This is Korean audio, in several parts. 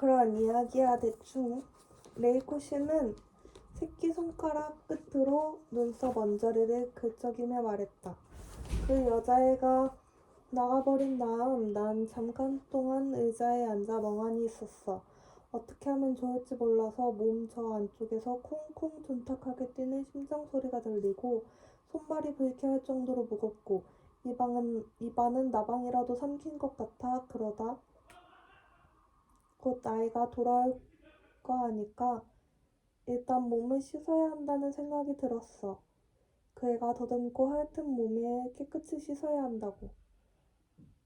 그런 이야기야 대충. 레이코 씨는 새끼손가락 끝으로 눈썹 언저리를 긁적이며 말했다. 그 여자애가 나가버린 다음 난 잠깐 동안 의자에 앉아 멍하니 있었어. 어떻게 하면 좋을지 몰라서 몸 저 안쪽에서 콩콩 둔탁하게 뛰는 심장 소리가 들리고 손발이 불쾌할 정도로 무겁고 입안은 나방이라도 삼킨 것 같아. 그러다 곧 아이가 돌아올 거 아니까 일단 몸을 씻어야 한다는 생각이 들었어. 그 애가 더듬고 핥은 몸에 깨끗이 씻어야 한다고.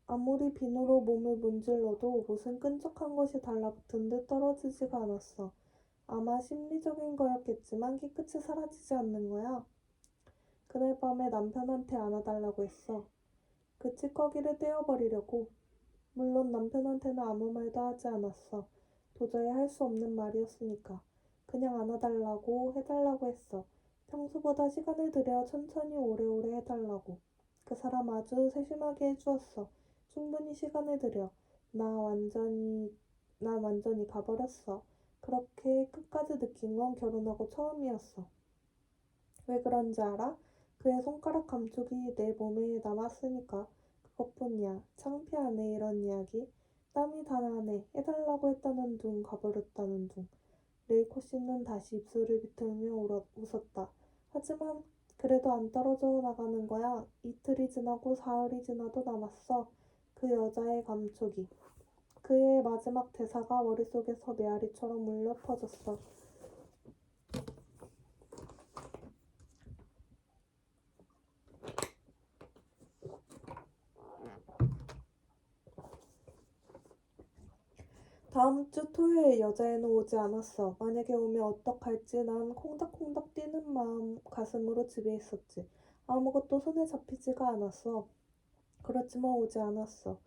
아무리 비누로 몸을 문질러도 무슨 끈적한 것이 달라붙은 듯 떨어지지가 않았어. 아마 심리적인 거였겠지만 깨끗이 사라지지 않는 거야. 그날 밤에 남편한테 안아달라고 했어. 그 찌꺼기를 떼어버리려고. 물론 남편한테는 아무 말도 하지 않았어. 도저히 할 수 없는 말이었으니까. 그냥 안아달라고 해달라고 했어. 평소보다 시간을 들여 천천히 오래오래 해달라고. 그 사람 아주 세심하게 해주었어. 충분히 시간을 들여. 난 완전히 가버렸어. 그렇게 끝까지 느낀 건 결혼하고 처음이었어. 왜 그런지 알아? 그의 손가락 감촉이 내 몸에 남았으니까. 그것뿐이야. 창피하네 이런 이야기. 땀이 다 나네. 해달라고 했다는 둥 가버렸다는 둥. 레이코 씨는 다시 입술을 비틀며 웃었다. 하지만 그래도 안 떨어져 나가는 거야. 이틀이 지나고 사흘이 지나도 남았어. 그 여자의 감촉이. 그의 마지막 대사가 머릿속에서 메아리처럼 울려 퍼졌어. 다음 주 토요일 여자애는 오지 않았어. 만약에 오면 어떡할지 난 콩닥콩닥 뛰는 가슴으로 집에 있었지. 아무것도 손에 잡히지가 않았어. 그렇지만 오지 않았어.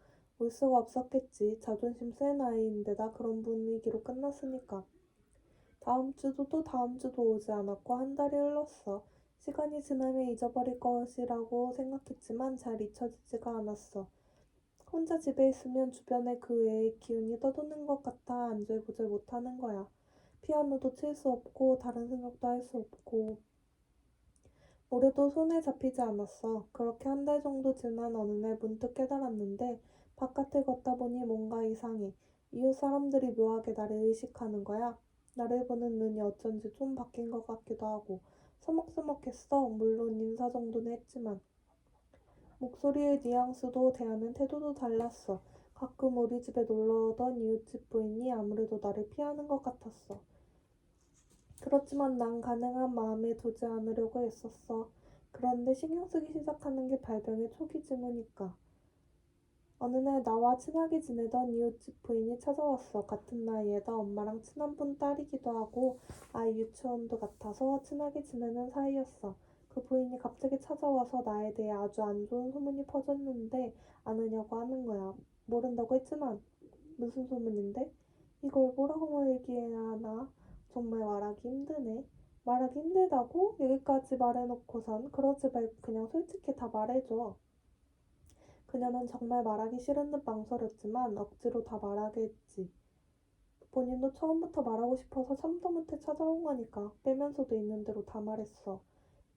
올 수가 없었겠지. 자존심 센 아이인데다 그런 분위기로 끝났으니까. 다음 주도 또 다음 주도 오지 않았고 한 달이 흘렀어. 시간이 지나면 잊어버릴 것이라고 생각했지만 잘 잊혀지지가 않았어. 혼자 집에 있으면 주변에 그 애의 기운이 떠도는 것 같아 안절부절 못하는 거야. 피아노도 칠 수 없고 다른 생각도 할 수 없고 올해도 손에 잡히지 않았어. 그렇게 한 달 정도 지난 어느 날 문득 깨달았는데 바깥을 걷다 보니 뭔가 이상해. 이웃 사람들이 묘하게 나를 의식하는 거야. 나를 보는 눈이 어쩐지 좀 바뀐 것 같기도 하고 서먹서먹했어. 물론 인사 정도는 했지만. 목소리의 뉘앙스도 대하는 태도도 달랐어. 가끔 우리 집에 놀러 오던 이웃집 부인이 아무래도 나를 피하는 것 같았어. 그렇지만 난 가능한 마음에 두지 않으려고 애썼어. 그런데 신경 쓰기 시작하는 게 발병의 초기 즈음이니까. 어느 날 나와 친하게 지내던 이웃집 부인이 찾아왔어. 같은 나이에다 엄마랑 친한 분 딸이기도 하고 아이 유치원도 같아서 친하게 지내는 사이였어. 그 부인이 갑자기 찾아와서 나에 대해 아주 안 좋은 소문이 퍼졌는데 아느냐고 하는 거야. 모른다고 했지만 무슨 소문인데? 이걸 뭐라고 얘기해야 하나? 정말 말하기 힘드네. 말하기 힘들다고? 여기까지 말해놓고선 그러지 말고 그냥 솔직히 다 말해줘. 그녀는 정말 말하기 싫은 듯 망설였지만 억지로 다 말하게 했지. 본인도 처음부터 말하고 싶어서 참다 못해 찾아온 거니까 빼면서도 있는 대로 다 말했어.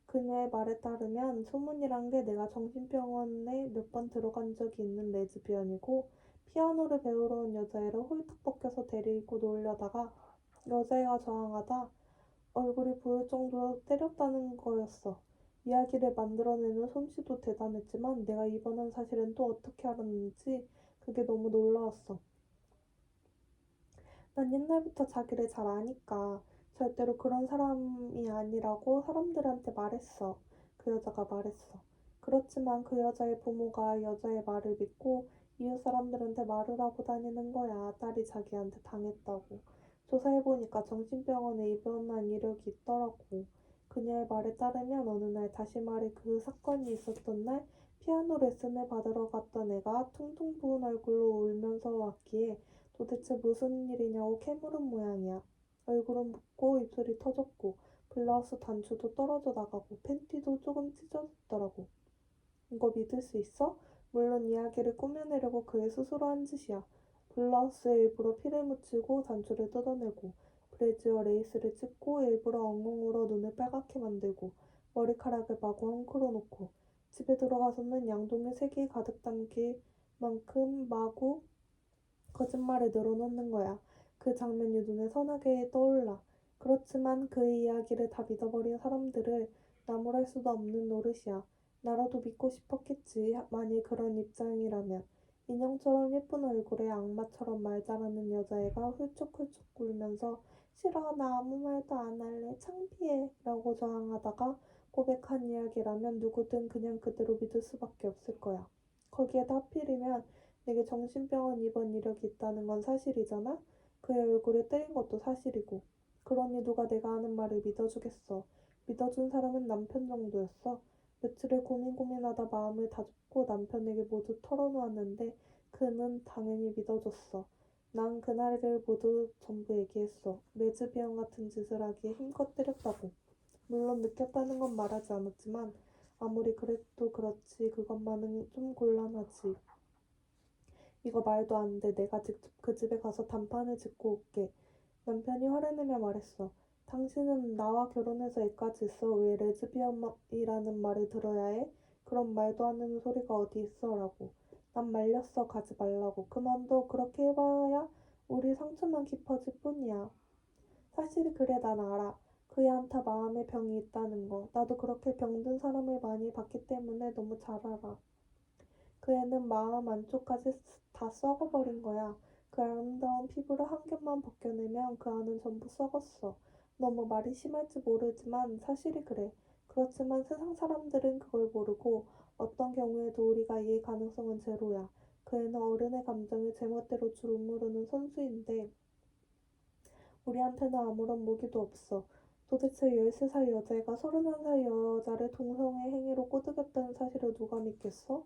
그녀의 말에 따르면 소문이란 게 내가 정신병원에 몇 번 들어간 적이 있는 레즈비언이고 피아노를 배우러 온 여자애를 홀딱 벗겨서 데리고 놀려다가 여자애가 저항하다 얼굴이 보일 정도로 때렸다는 거였어. 이야기를 만들어내는 솜씨도 대단했지만 내가 입원한 사실은 또 어떻게 알았는지 그게 너무 놀라웠어. 난 옛날부터 자기를 잘 아니까 절대로 그런 사람이 아니라고 사람들한테 말했어. 그 여자가 말했어. 그렇지만 그 여자의 부모가 여자의 말을 믿고 이웃 사람들한테 말을 하고 다니는 거야. 딸이 자기한테 당했다고. 조사해보니까 정신병원에 입원한 이력이 있더라고. 그녀의 말에 따르면 어느 날 다시 말해 그 사건이 있었던 날 피아노 레슨을 받으러 갔던 애가 퉁퉁 부은 얼굴로 울면서 왔기에 도대체 무슨 일이냐고 캐물은 모양이야. 얼굴은 붓고 입술이 터졌고 블라우스 단추도 떨어져 나가고 팬티도 조금 찢어졌더라고. 이거 믿을 수 있어? 물론 이야기를 꾸며내려고 그의 스스로 한 짓이야. 블라우스에 일부러 피를 묻히고 단추를 뜯어내고 브래지어 레이스를 찢고 일부러 엉엉 울어 눈을 빨갛게 만들고 머리카락을 마구 헝클어 놓고 집에 들어가서는 양동이 색이 가득 담길 만큼 마구 거짓말을 늘어놓는 거야. 그 장면이 눈에 선하게 떠올라. 그렇지만 그의 이야기를 다 믿어버린 사람들을 나무랄 수도 없는 노릇이야. 나라도 믿고 싶었겠지. 만일 그런 입장이라면. 인형처럼 예쁜 얼굴에 악마처럼 말 잘하는 여자애가 훌쩍훌쩍 울면서 싫어, 나 아무 말도 안 할래, 창피해 라고 저항하다가 고백한 이야기라면 누구든 그냥 그대로 믿을 수밖에 없을 거야. 거기에다 하필이면 내게 정신병원 입원 이력이 있다는 건 사실이잖아? 그의 얼굴에 때린 것도 사실이고. 그러니 누가 내가 하는 말을 믿어주겠어. 믿어준 사람은 남편 정도였어. 며칠을 고민하다 마음을 다잡고 남편에게 모두 털어놓았는데 그는 당연히 믿어줬어. 난 그날을 모두 전부 얘기했어. 레즈비언 같은 짓을 하기에 힘껏 때렸다고. 물론 느꼈다는 건 말하지 않았지만 아무리 그래도 그렇지 그것만은 좀 곤란하지. 이거 말도 안 돼. 내가 직접 그 집에 가서 단판을 짓고 올게. 남편이 화를 내며 말했어. 당신은 나와 결혼해서 애까지 있어. 왜 레즈비언이라는 말을 들어야 해? 그런 말도 안 되는 소리가 어디 있어? 라고. 난 말렸어. 가지 말라고. 그만둬. 그렇게 해봐야 우리 상처만 깊어질 뿐이야. 사실 그래, 난 알아. 그 애한테 마음의 병이 있다는 거. 나도 그렇게 병든 사람을 많이 봤기 때문에 너무 잘 알아. 그 애는 마음 안쪽까지 다 썩어버린 거야. 그 아름다운 피부를 한 겹만 벗겨내면 그 안은 전부 썩었어. 너무 말이 심할지 모르지만 사실이 그래. 그렇지만 세상 사람들은 그걸 모르고 어떤 경우에도 우리가 이해할 가능성은 제로야. 그 애는 어른의 감정을 제멋대로 주무르는 선수인데 우리한테는 아무런 무기도 없어. 도대체 13살 여자애가 31살 여자를 동성애 행위로 꼬드겼다는 사실을 누가 믿겠어?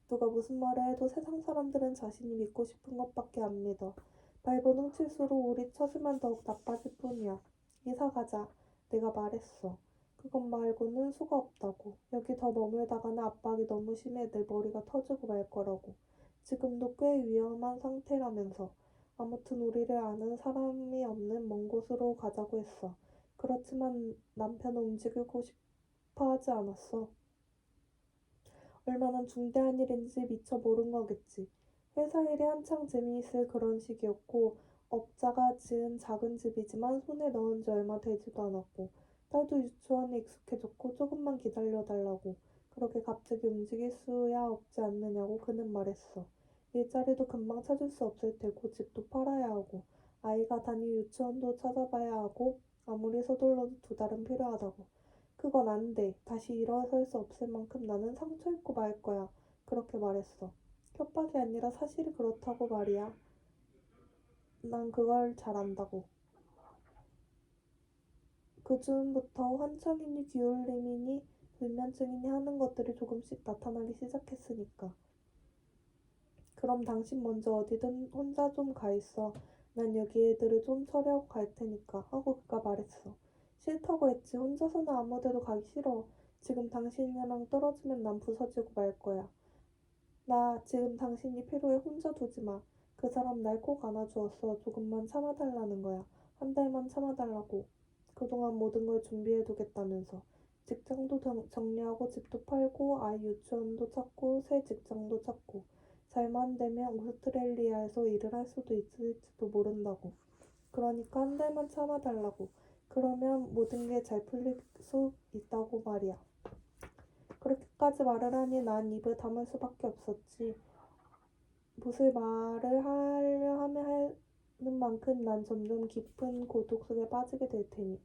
누가 무슨 말을 해도 세상 사람들은 자신이 믿고 싶은 것밖에 안 믿어. 발버둥 칠수록 우리 처지만 더욱 나빠질 뿐이야. 이사 가자. 내가 말했어. 그것 말고는 수가 없다고. 여기 더 머물다가는 압박이 너무 심해 내 머리가 터지고 말 거라고. 지금도 꽤 위험한 상태라면서. 아무튼 우리를 아는 사람이 없는 먼 곳으로 가자고 했어. 그렇지만 남편은 움직이고 싶어 하지 않았어. 얼마나 중대한 일인지 미처 모른 거겠지. 회사 일이 한창 재미있을 그런 시기였고 업자가 지은 작은 집이지만 손에 넣은 지 얼마 되지도 않았고 딸도 유치원에 익숙해졌고 조금만 기다려달라고 그렇게 갑자기 움직일 수야 없지 않느냐고 그는 말했어. 일자리도 금방 찾을 수 없을 테고 집도 팔아야 하고 아이가 다닐 유치원도 찾아봐야 하고 아무리 서둘러도 2달은 필요하다고. 그건 안 돼. 다시 일어설 수 없을 만큼 나는 상처 입고 말 거야. 그렇게 말했어. 협박이 아니라 사실이 그렇다고 말이야. 난 그걸 잘 안다고. 그즈음부터 환청이니 기울림이니 불면증이니 하는 것들이 조금씩 나타나기 시작했으니까. 그럼 당신 먼저 어디든 혼자 좀 가 있어. 난 여기 애들을 좀 처리하고 갈 테니까 하고 그가 말했어. 싫다고 했지. 혼자서는 아무 데도 가기 싫어. 지금 당신이랑 떨어지면 난 부서지고 말 거야. 나 지금 당신이 필요해. 혼자 두지 마. 그 사람 날 꼭 안아주었어. 조금만 참아달라는 거야. 한 달만 참아달라고. 그동안 모든 걸 준비해두겠다면서. 직장도 정리하고 집도 팔고 아이 유치원도 찾고 새 직장도 찾고 잘만 되면 오스트레일리아에서 일을 할 수도 있을지도 모른다고. 그러니까 한 달만 참아달라고. 그러면 모든 게 잘 풀릴 수 있다고 말이야. 그렇게까지 말을 하니 난 입을 다물 수밖에 없었지. 무슨 말을 하려 하면 하는 만큼 난 점점 깊은 고독 속에 빠지게 될 테니.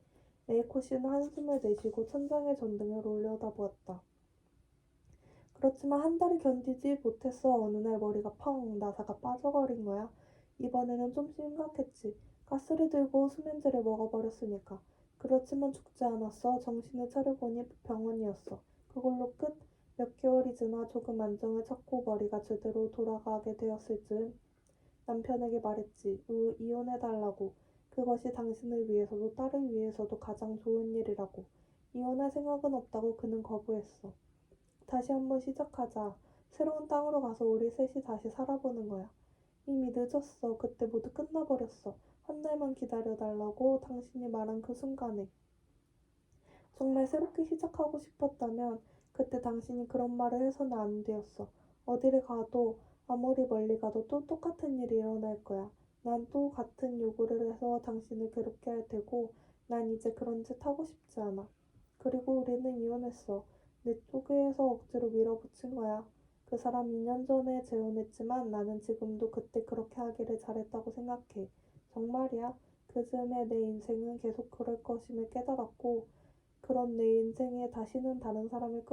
에이코 씨는 한숨을 내쉬고 천장에 전등을 올려다보았다. 그렇지만 한 달을 견디지 못했어. 어느 날 머리가 펑 나사가 빠져버린 거야. 이번에는 좀 심각했지. 가스를 들고 수면제를 먹어버렸으니까. 그렇지만 죽지 않았어. 정신을 차려보니 병원이었어. 그걸로 끝. 몇 개월이 지나 조금 안정을 찾고 머리가 제대로 돌아가게 되었을 즈음 남편에게 말했지. 이혼해달라고. 그것이 당신을 위해서도 딸을 위해서도 가장 좋은 일이라고. 이혼할 생각은 없다고 그는 거부했어. 다시 한번 시작하자. 새로운 땅으로 가서 우리 셋이 다시 살아보는 거야. 이미 늦었어. 그때 모두 끝나버렸어. 한 달만 기다려달라고 당신이 말한 그 순간에. 정말 새롭게 시작하고 싶었다면 그때 당신이 그런 말을 해서는 안 되었어. 어디를 가도 아무리 멀리 가도 또 똑같은 일이 일어날 거야. 난 또 같은 요구를 해서 당신을 괴롭게 할 테고 난 이제 그런 짓 하고 싶지 않아. 그리고 우리는 이혼했어. 내 쪽에서 억지로 밀어붙인 거야. 그 사람 2년 전에 재혼했지만 나는 지금도 그때 그렇게 하기를 잘했다고 생각해. 정말이야. 그 즈음에 내 인생은 계속 그럴 것임을 깨달았고 그런 내 인생에 다시는 다른 사람을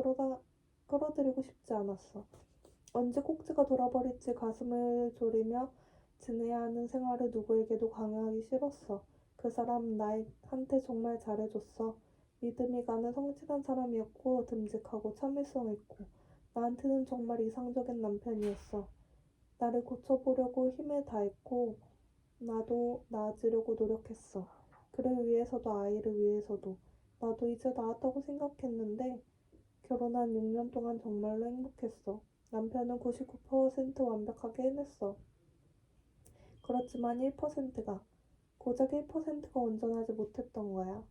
끌어들이고 싶지 않았어. 언제 꼭지가 돌아버릴지 가슴을 졸이며 지내야 하는 생활을 누구에게도 강요하기 싫었어. 그 사람 나한테 정말 잘해줬어. 믿음이 가는 성실한 사람이었고 듬직하고 참을성 있고 나한테는 정말 이상적인 남편이었어. 나를 고쳐보려고 힘을 다했고 나도 나아지려고 노력했어. 그를 위해서도 아이를 위해서도. 나도 이제 나았다고 생각했는데 결혼한 6년 동안 정말로 행복했어. 남편은 99% 완벽하게 해냈어. 그렇지만 1%가 고작 1%가 온전하지 못했던 거야.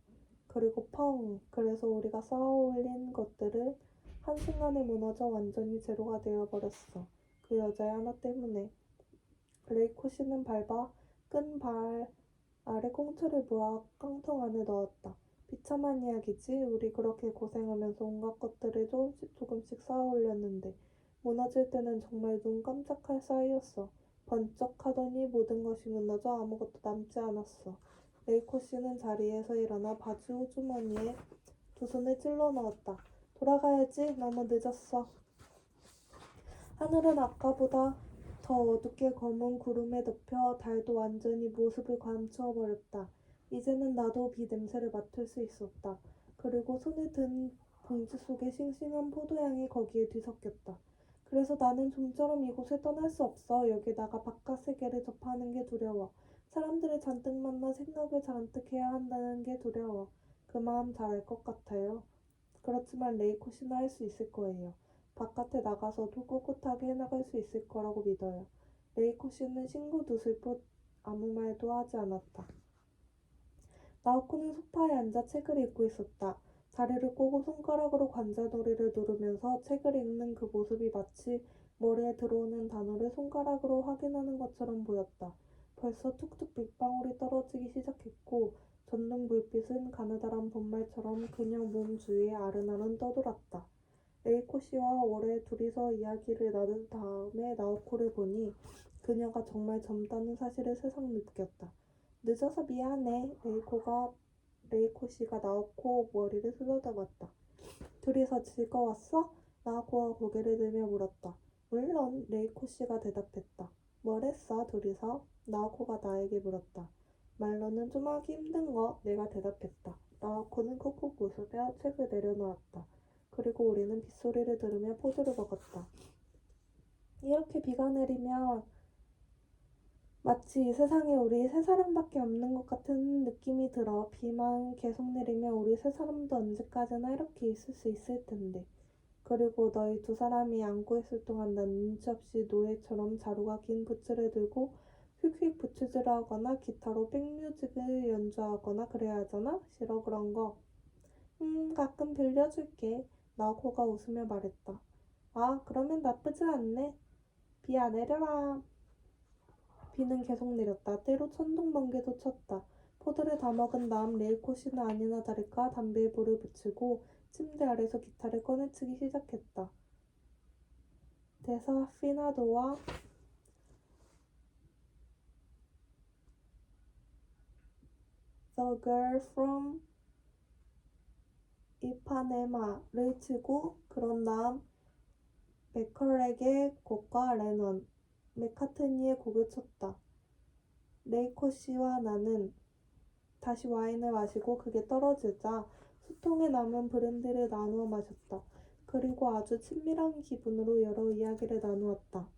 그리고 펑! 그래서 우리가 쌓아올린 것들을 한순간에 무너져 완전히 제로가 되어버렸어. 그 여자의 하나 때문에. 레이코 씨는 밟아 끈 발 아래 꽁초를 모아 깡통 안에 넣었다. 비참한 이야기지. 우리 그렇게 고생하면서 온갖 것들을 조금씩 조금씩 쌓아 올렸는데 무너질 때는 정말 눈 깜짝할 사이였어. 번쩍하더니 모든 것이 무너져 아무것도 남지 않았어. 레이코 씨는 자리에서 일어나 바지 호주머니에 두 손을 찔러 넣었다. 돌아가야지. 너무 늦었어. 하늘은 아까보다 더 어둡게 검은 구름에 덮여 달도 완전히 모습을 감추어버렸다. 이제는 나도 비 냄새를 맡을 수 있었다. 그리고 손에 든 봉지 속에 싱싱한 포도향이 거기에 뒤섞였다. 그래서 나는 좀처럼 이곳을 떠날 수 없어. 여기다가 바깥 세계를 접하는 게 두려워. 사람들을 잔뜩 만나 생각을 잔뜩 해야 한다는 게 두려워. 그 마음 잘 알 것 같아요. 그렇지만 레이코 씨는 할 수 있을 거예요. 바깥에 나가서도 꿋꿋하게 해나갈 수 있을 거라고 믿어요. 레이코 씨는 신고 두슬 뿐 아무 말도 하지 않았다. 나오코는 소파에 앉아 책을 읽고 있었다. 다리를 꼬고 손가락으로 관자놀이를 누르면서 책을 읽는 그 모습이 마치 머리에 들어오는 단어를 손가락으로 확인하는 것처럼 보였다. 벌써 툭툭 빗방울이 떨어지기 시작했고 전등 불빛은 가느다란 봄말처럼 그녀 몸 주위에 아른아른 떠돌았다. 레이코 씨와 오래 둘이서 이야기를 나눈 다음에 나오코를 보니 그녀가 정말 젊다는 사실을 새삼 느꼈다. 늦어서 미안해. 레이코 씨가 나오코 머리를 쓰다듬었다. 둘이서 즐거웠어? 나오코가 고개를 들며 물었다. 물론, 레이코 씨가 대답했다. 뭘 했어, 둘이서? 나오코가 나에게 물었다. 말로는 좀 하기 힘든 거, 내가 대답했다. 나오코는 콕콕 웃으며 책을 내려놓았다. 그리고 우리는 빗소리를 들으며 포도를 먹었다. 이렇게 비가 내리면 마치 이 세상에 우리 세 사람밖에 없는 것 같은 느낌이 들어. 비만 계속 내리면 우리 세 사람도 언제까지나 이렇게 있을 수 있을 텐데. 그리고 너희 두 사람이 안고 있을 동안 난 눈치 없이 노예처럼 자루가 긴 부츠를 들고 휙휙 부츠질을 하거나 기타로 백뮤직을 연주하거나 그래야 하잖아? 싫어 그런 거. 가끔 빌려줄게. 나오코가 웃으며 말했다. 아, 그러면 나쁘지 않네. 비 안 내려라. 비는 계속 내렸다. 때로 천둥 번개도 쳤다. 포도를 다 먹은 다음 레이코 씨는 아니나 다를까 담배에 불을 붙이고 침대 아래서 기타를 꺼내치기 시작했다. 데사피나도와 The Girl from 이파네마를 치고 그런 다음 맥컬렉의 곡과 레넌, 맥카트니의 곡을 쳤다. 레이코 씨와 나는 다시 와인을 마시고 그게 떨어지자 수통에 남은 브랜디를 나누어 마셨다. 그리고 아주 친밀한 기분으로 여러 이야기를 나누었다.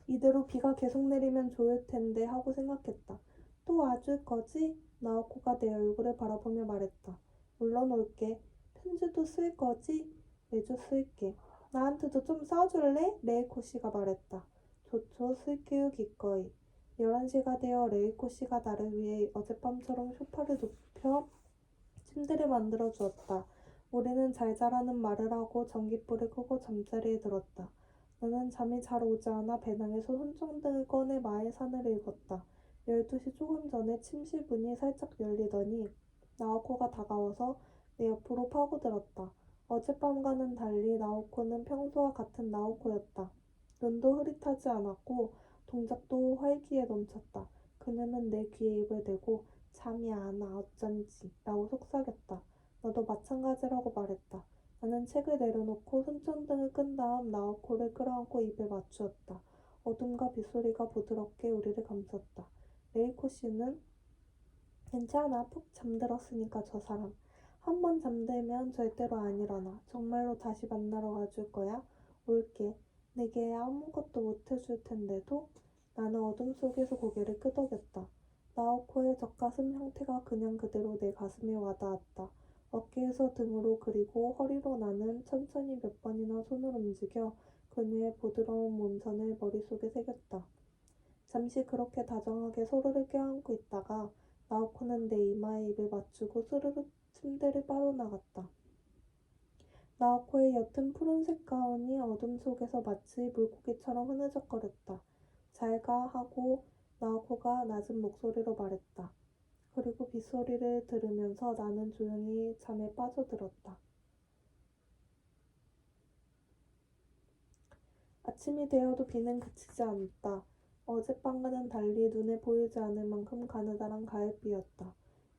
이대로 비가 계속 내리면 좋을 텐데 하고 생각했다. 또 와줄 거지? 나오코가 내 얼굴을 바라보며 말했다. 물론 올게. 편지도 쓸 거지? 매주 쓸게. 나한테도 좀 써줄래? 레이코 씨가 말했다. 좋죠. 쓸게요 기꺼이. 11시가 되어 레이코 씨가 나를 위해 어젯밤처럼 소파를 눕혀 침대를 만들어 주었다. 우리는 잘 자라는 말을 하고 전깃불을 끄고 잠자리에 들었다. 나는 잠이 잘 오지 않아 배낭에서 손전등을 꺼내 마의 산을 읽었다. 12시 조금 전에 침실 문이 살짝 열리더니 나오코가 다가와서 내 옆으로 파고들었다. 어젯밤과는 달리 나오코는 평소와 같은 나오코였다. 눈도 흐릿하지 않았고 동작도 활기에 넘쳤다. 그녀는 내 귀에 입을 대고 잠이 안 와 어쩐지 라고 속삭였다. 나도 마찬가지라고 말했다. 나는 책을 내려놓고 손전등을 끈 다음 나우코를 끌어안고 입에 맞추었다. 어둠과 빗소리가 부드럽게 우리를 감쌌다. 레이코 씨는 괜찮아. 푹 잠들었으니까 저 사람. 한 번 잠들면 절대로 안 일어나. 정말로 다시 만나러 가줄 거야? 올게. 내게 아무것도 못 해줄 텐데도 나는 어둠 속에서 고개를 끄덕였다. 나오코의 젖가슴 형태가 그냥 그대로 내 가슴에 와닿았다. 어깨에서 등으로 그리고 허리로 나는 천천히 몇 번이나 손을 움직여 그녀의 부드러운 몸선을 머릿속에 새겼다. 잠시 그렇게 다정하게 서로를 껴안고 있다가 나오코는 내 이마에 입을 맞추고 스르륵 침대를 빠져나갔다. 나오코의 옅은 푸른색 가운이 어둠 속에서 마치 물고기처럼 흐느적거렸다. 잘 가 하고 나오코가 낮은 목소리로 말했다. 그리고 빗소리를 들으면서 나는 조용히 잠에 빠져들었다. 아침이 되어도 비는 그치지 않았다. 어젯밤과는 달리 눈에 보이지 않을 만큼 가느다란 가을비였다.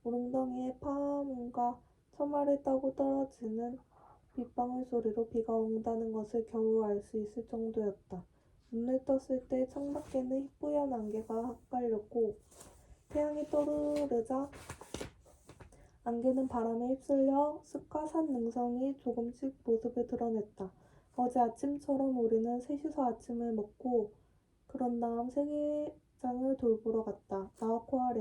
우릉덩이에 파문과 처마를 따고 떨어지는 빗방울 소리로 비가 온다는 것을 겨우 알 수 있을 정도였다. 눈을 떴을 때 창밖에는 희뿌연 안개가 헷갈렸고 태양이 떠오르자 안개는 바람에 휩쓸려 숲과 산 능성이 조금씩 모습을 드러냈다. 어제 아침처럼 우리는 셋이서 아침을 먹고 그런 다음 세계장을 돌보러 갔다. 나오코와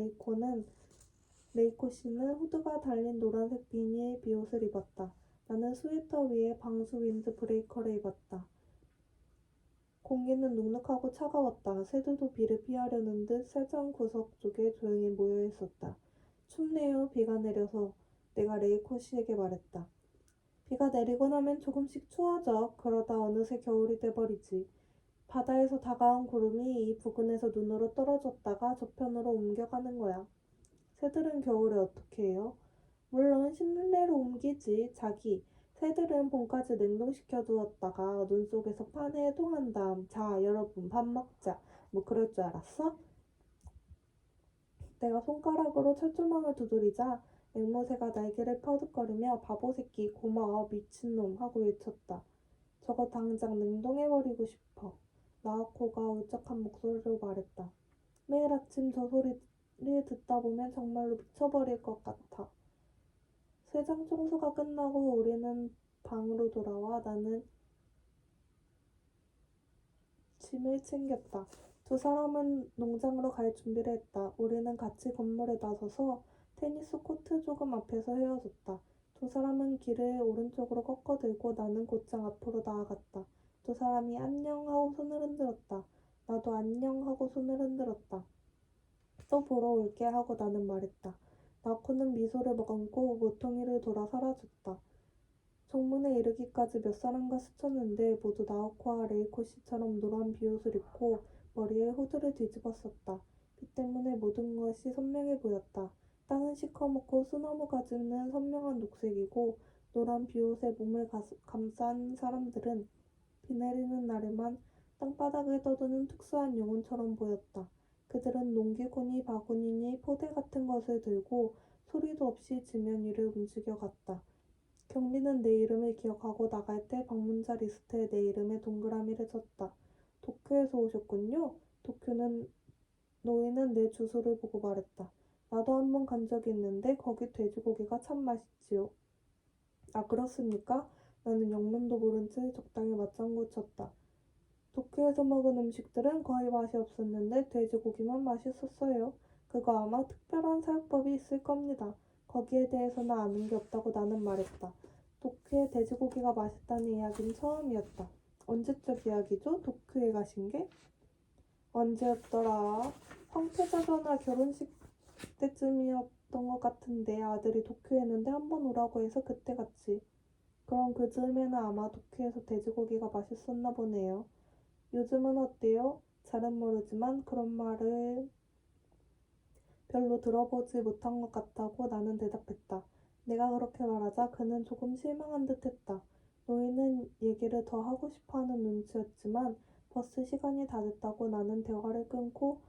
레이코 씨는 후드가 달린 노란색 비닐 비옷을 입었다. 나는 스웨터 위에 방수 윈드 브레이커를 입었다. 공기는 눅눅하고 차가웠다. 새들도 비를 피하려는 듯 세장 구석 쪽에 조용히 모여 있었다. 춥네요. 비가 내려서 내가 레이코 씨에게 말했다. 비가 내리고 나면 조금씩 추워져. 그러다 어느새 겨울이 돼버리지. 바다에서 다가온 구름이 이 부근에서 눈으로 떨어졌다가 저편으로 옮겨가는 거야. 새들은 겨울에 어떻게 해요? 물론 실내로 옮기지. 자기. 새들은 봄까지 냉동시켜 두었다가 눈 속에서 판에 해동한 다음 자 여러분 밥 먹자. 뭐 그럴 줄 알았어? 내가 손가락으로 철조망을 두드리자 앵무새가 날개를 퍼득거리며 바보 새끼 고마워 미친놈 하고 외쳤다. 저거 당장 냉동해버리고 싶어. 나오코가 울적한 목소리로 말했다. 매일 아침 저 소리를 듣다 보면 정말로 미쳐버릴 것 같아. 세장 청소가 끝나고 우리는 방으로 돌아와 나는 짐을 챙겼다. 두 사람은 농장으로 갈 준비를 했다. 우리는 같이 건물에 나서서 테니스 코트 조금 앞에서 헤어졌다. 두 사람은 길을 오른쪽으로 꺾어들고 나는 곧장 앞으로 나아갔다. 두 사람이 안녕 하고 손을 흔들었다. 나도 안녕 하고 손을 흔들었다. 또 보러 올게 하고 나는 말했다. 나코는 미소를 머금고 모퉁이를 돌아 사라졌다. 정문에 이르기까지 몇 사람과 스쳤는데 모두 나오코와 레이코 씨처럼 노란 비옷을 입고 머리에 후드를 뒤집었었다. 비 때문에 모든 것이 선명해 보였다. 땅은 시커멓고 소나무 가지는 선명한 녹색이고 노란 비옷에 몸을 감싼 사람들은 비 내리는 날에만 땅바닥을 떠도는 특수한 영혼처럼 보였다. 그들은 농기구니 바구니니 포대 같은 것을 들고 소리도 없이 지면 위를 움직여 갔다. 경비는 내 이름을 기억하고 나갈 때 방문자 리스트에 내 이름에 동그라미를 쳤다. 도쿄에서 오셨군요. 노인은 내 주소를 보고 말했다. 나도 한 번 간 적이 있는데 거기 돼지고기가 참 맛있지요. 아 그렇습니까? 나는 영문도 모른 채 적당히 맞장구 쳤다. 도쿄에서 먹은 음식들은 거의 맛이 없었는데 돼지고기만 맛있었어요. 그거 아마 특별한 사용법이 있을 겁니다. 거기에 대해서는 아는 게 없다고 나는 말했다. 도쿄의 돼지고기가 맛있다는 이야기는 처음이었다. 언제적 이야기죠? 도쿄에 가신 게? 언제였더라? 황태자전화 결혼식 때쯤이었던 것 같은데 아들이 도쿄에 있는데 한번 오라고 해서 그때 갔지. 그럼 그 즈음에는 아마 도쿄에서 돼지고기가 맛있었나 보네요. 요즘은 어때요? 잘은 모르지만 그런 말을 별로 들어보지 못한 것 같다고 나는 대답했다. 내가 그렇게 말하자 그는 조금 실망한 듯 했다. 노인은 얘기를 더 하고 싶어하는 눈치였지만 버스 시간이 다 됐다고 나는 대화를 끊고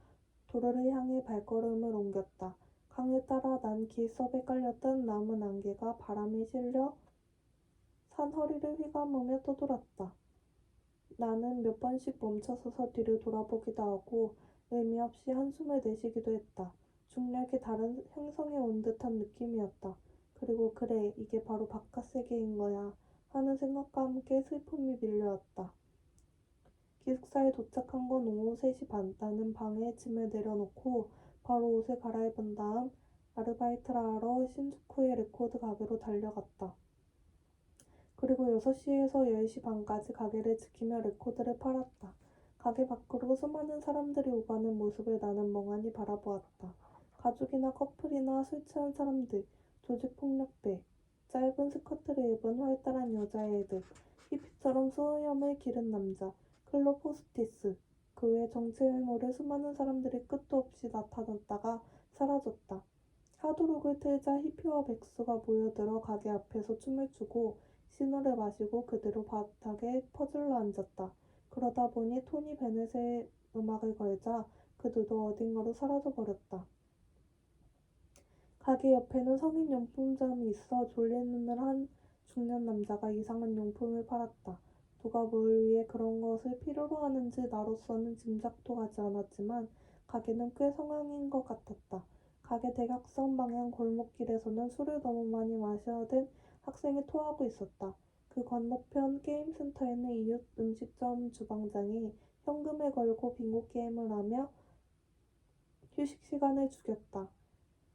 도로를 향해 발걸음을 옮겼다. 강을 따라 난 길섭에 깔렸던 나무 난개가 바람에 실려 산 허리를 휘감으며 떠돌았다. 나는 몇 번씩 멈춰서서 뒤를 돌아보기도 하고 의미 없이 한숨을 내쉬기도 했다. 중력이 다른 행성에 온 듯한 느낌이었다. 그리고 그래, 이게 바로 바깥 세계인 거야 하는 생각과 함께 슬픔이 밀려왔다. 기숙사에 도착한 건 오후 3시 반. 나는 방에 짐을 내려놓고 바로 옷을 갈아입은 다음 아르바이트를 하러 신주쿠의 레코드 가게로 달려갔다. 그리고 6시에서 10시 반까지 가게를 지키며 레코드를 팔았다. 가게 밖으로 수많은 사람들이 오가는 모습을 나는 멍하니 바라보았다. 가족이나 커플이나 술 취한 사람들, 조직폭력배, 짧은 스커트를 입은 활달한 여자애들, 히피처럼 수염을 기른 남자, 클럽 호스티스, 그 외 정체를 모를 수많은 사람들이 끝도 없이 나타났다가 사라졌다. 하도록을 틀자 히피와 백수가 모여들어 가게 앞에서 춤을 추고 신호를 마시고 그대로 바닥에 퍼질러 앉았다. 그러다 보니 토니 베넷의 음악을 걸자 그들도 어딘가로 사라져버렸다. 가게 옆에는 성인 용품점이 있어 졸린 눈을 한 중년 남자가 이상한 용품을 팔았다. 누가 뭘 위해 그런 것을 필요로 하는지 나로서는 짐작도 가지 않았지만 가게는 꽤 성황인 것 같았다. 가게 대각선 방향 골목길에서는 술을 너무 많이 마셔든 학생이 토하고 있었다. 그 건너편 게임센터에는 이웃 음식점 주방장이 현금을 걸고 빙고 게임을 하며 휴식 시간을 죽였다.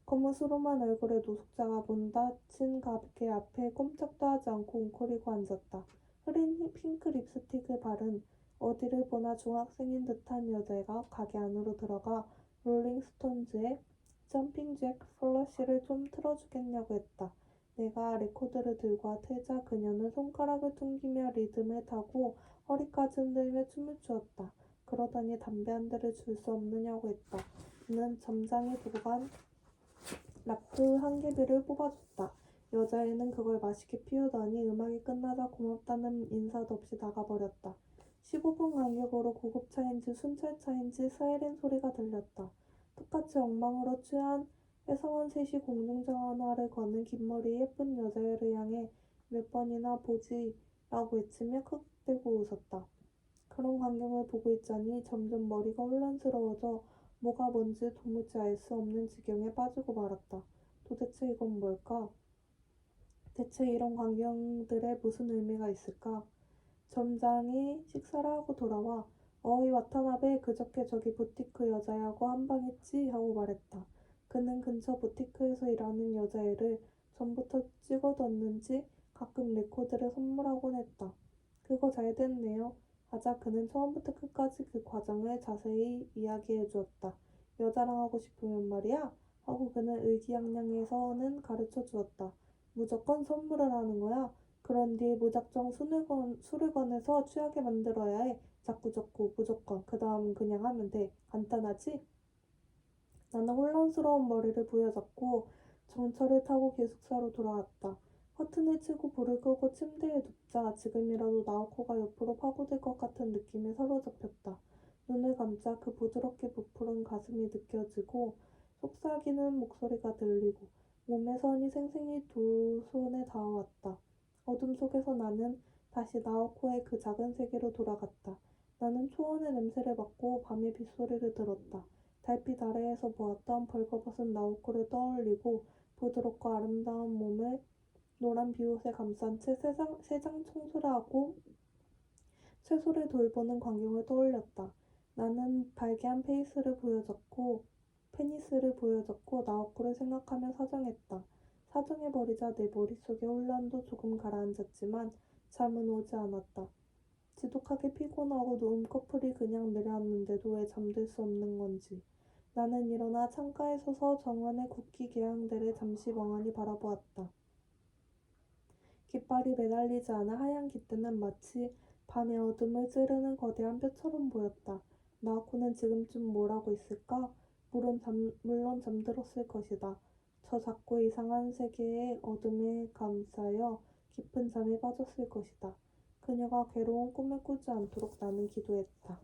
거무스름한 얼굴의 노숙자가 문 닫힌 가게 앞에 꼼짝도 하지 않고 웅크리고 앉았다. 흐린 핑크 립스틱을 바른 어디를 보나 중학생인 듯한 여자가 가게 안으로 들어가 롤링스톤즈의 점핑 잭 플러시를 좀 틀어주겠냐고 했다. 내가 레코드를 들고 틀자 그녀는 손가락을 튕기며 리듬을 타고 허리까지 흔들며 춤을 추었다. 그러더니 담배 한 대를 줄 수 없느냐고 했다. 그는 점장이 두고 간 라프 한 개비를 뽑아줬다. 여자애는 그걸 맛있게 피우더니 음악이 끝나자 고맙다는 인사도 없이 나가버렸다. 15분 간격으로 구급차인지 순찰차인지 사이렌 소리가 들렸다. 똑같이 엉망으로 취한 회사원 셋이 공중전화를 거는 긴머리 예쁜 여자애를 향해 몇 번이나 보지 라고 외치며 크크대고 웃었다. 그런 광경을 보고 있자니 점점 머리가 혼란스러워져 뭐가 뭔지 도무지 알 수 없는 지경에 빠지고 말았다. 도대체 이건 뭘까? 대체 이런 광경들에 무슨 의미가 있을까? 점장이 식사를 하고 돌아와 어이 와타나베 그저께 저기 부티크 여자애하고 한방했지 하고 말했다. 그는 근처 부티크에서 일하는 여자애를 전부터 찍어뒀는지 가끔 레코드를 선물하곤 했다. 그거 잘 됐네요. 하자 그는 처음부터 끝까지 그 과정을 자세히 이야기해 주었다. 여자랑 하고 싶으면 말이야. 하고 그는 의기양양해서는 가르쳐 주었다. 무조건 선물을 하는 거야. 그런 뒤 무작정 술을 권해서 취하게 만들어야 해. 자꾸자꾸 무조건. 그 다음은 그냥 하면 돼. 간단하지? 나는 혼란스러운 머리를 부여잡고 정차를 타고 기숙사로 돌아왔다. 커튼을 치고 불을 끄고 침대에 눕자 지금이라도 나오코가 옆으로 파고들 것 같은 느낌에 사로잡혔다. 눈을 감자 그 부드럽게 부풀은 가슴이 느껴지고 속삭이는 목소리가 들리고 몸의 선이 생생히 두 손에 닿아왔다. 어둠 속에서 나는 다시 나오코의 그 작은 세계로 돌아갔다. 나는 초원의 냄새를 맡고 밤의 빗소리를 들었다. 달빛 아래에서 보았던 벌거벗은 나오코를 떠올리고 부드럽고 아름다운 몸을 노란 비옷에 감싼 채 세장 청소를 하고 채소를 돌보는 광경을 떠올렸다. 나는 발기한 페이스를 보여줬고 페니스를 보여줬고 나오코를 생각하며 사정했다. 사정해버리자 내 머릿속의 혼란도 조금 가라앉았지만 잠은 오지 않았다. 지독하게 피곤하고 눈꺼풀이 그냥 내려앉는데도 왜 잠들 수 없는 건지. 나는 일어나 창가에 서서 정원의 국기 개양대를 잠시 멍하니 바라보았다. 깃발이 매달리지 않은 하얀 깃대는 마치 밤의 어둠을 찌르는 거대한 뼈처럼 보였다. 나오코는 지금쯤 뭘 하고 있을까? 물론 잠들었을 것이다. 저 작고 이상한 세계의 어둠에 감싸여 깊은 잠에 빠졌을 것이다. 그녀가 괴로운 꿈을 꾸지 않도록 나는 기도했다.